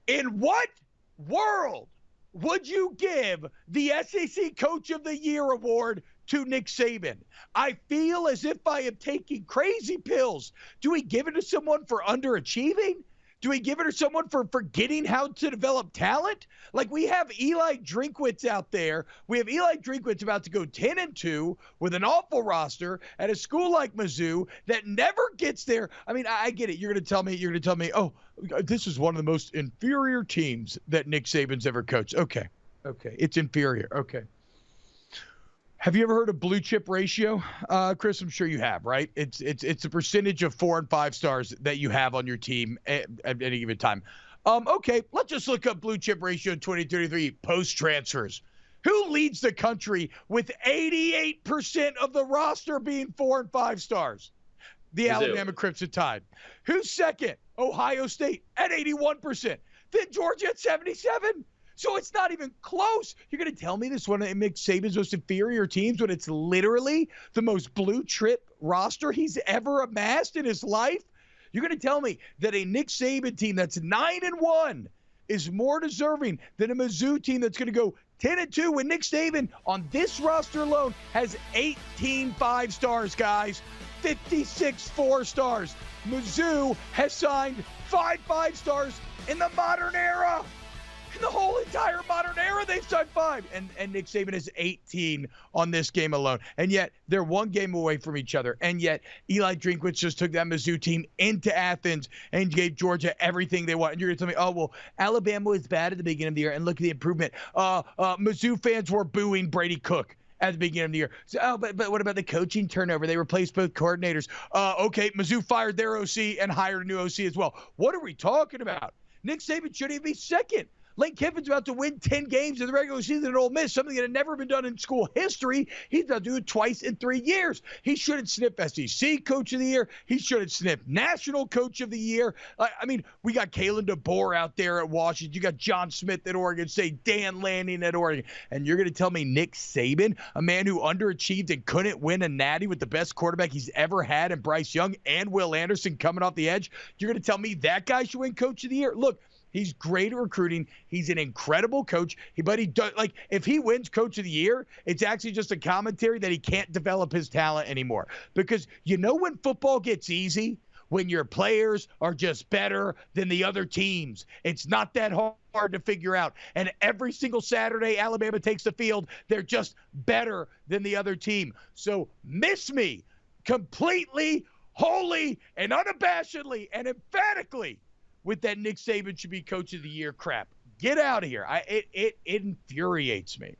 In what world would you give the SEC Coach of the Year award to Nick Saban? I feel as if I am taking crazy pills. Do we give it to someone for underachieving? Do we give it to someone for forgetting how to develop talent? Like, we have Eli Drinkwitz out there. We have Eli Drinkwitz about to go 10-2 with an awful roster at a school like Mizzou that never gets there. I mean, I get it. You're going to tell me, oh, this is one of the most inferior teams that Nick Saban's ever coached. Okay. It's inferior. Okay. Have you ever heard of blue chip ratio, Chris? I'm sure you have, right? It's a percentage of 4 and 5 stars that you have on your team at any given time. Okay, let's just look up blue chip ratio 2023 post transfers. Who leads the country with 88% of the roster being 4 and 5 stars? The Alabama Crimson Tide. Who's second? Ohio State at 81%. Then Georgia at 77%. So it's not even close. You're going to tell me this one of Nick Saban's most inferior teams when it's literally the most blue chip roster he's ever amassed in his life? You're going to tell me that a Nick Saban team that's 9-1 is more deserving than a Mizzou team that's going to go 10-2 when Nick Saban on this roster alone has 18 5 stars, guys, 56 4 stars. Mizzou has signed 5 stars in the modern era. In the whole entire modern era, they've signed 5. And Nick Saban is 18 on this game alone. And yet, they're one game away from each other. And yet, Eli Drinkwitz just took that Mizzou team into Athens and gave Georgia everything they want. And you're going to tell me, oh, well, Alabama was bad at the beginning of the year, and look at the improvement. Mizzou fans were booing Brady Cook at the beginning of the year. So, but what about the coaching turnover? They replaced both coordinators. Okay, Mizzou fired their OC and hired a new OC as well. What are we talking about? Nick Saban shouldn't even be second. Lane Kiffin's about to win 10 games in the regular season at Ole Miss, something that had never been done in school history. He's about to do it twice in 3 years. He shouldn't sniff SEC Coach of the Year. He shouldn't sniff National Coach of the Year. I mean, we got Kalen DeBoer out there at Washington. You got John Smith at Oregon State, Dan Lanning at Oregon. And you're going to tell me Nick Saban, a man who underachieved and couldn't win a natty with the best quarterback he's ever had, and Bryce Young and Will Anderson coming off the edge, you're going to tell me that guy should win Coach of the Year? Look, he's great at recruiting. He's an incredible coach. But he does, like, if he wins Coach of the Year, it's actually just a commentary that he can't develop his talent anymore. Because you know when football gets easy? When your players are just better than the other teams. It's not that hard to figure out. And every single Saturday Alabama takes the field, they're just better than the other team. So miss me completely, wholly, and unabashedly, and emphatically with that Nick Saban should be Coach of the Year crap. Get out of here. It infuriates me.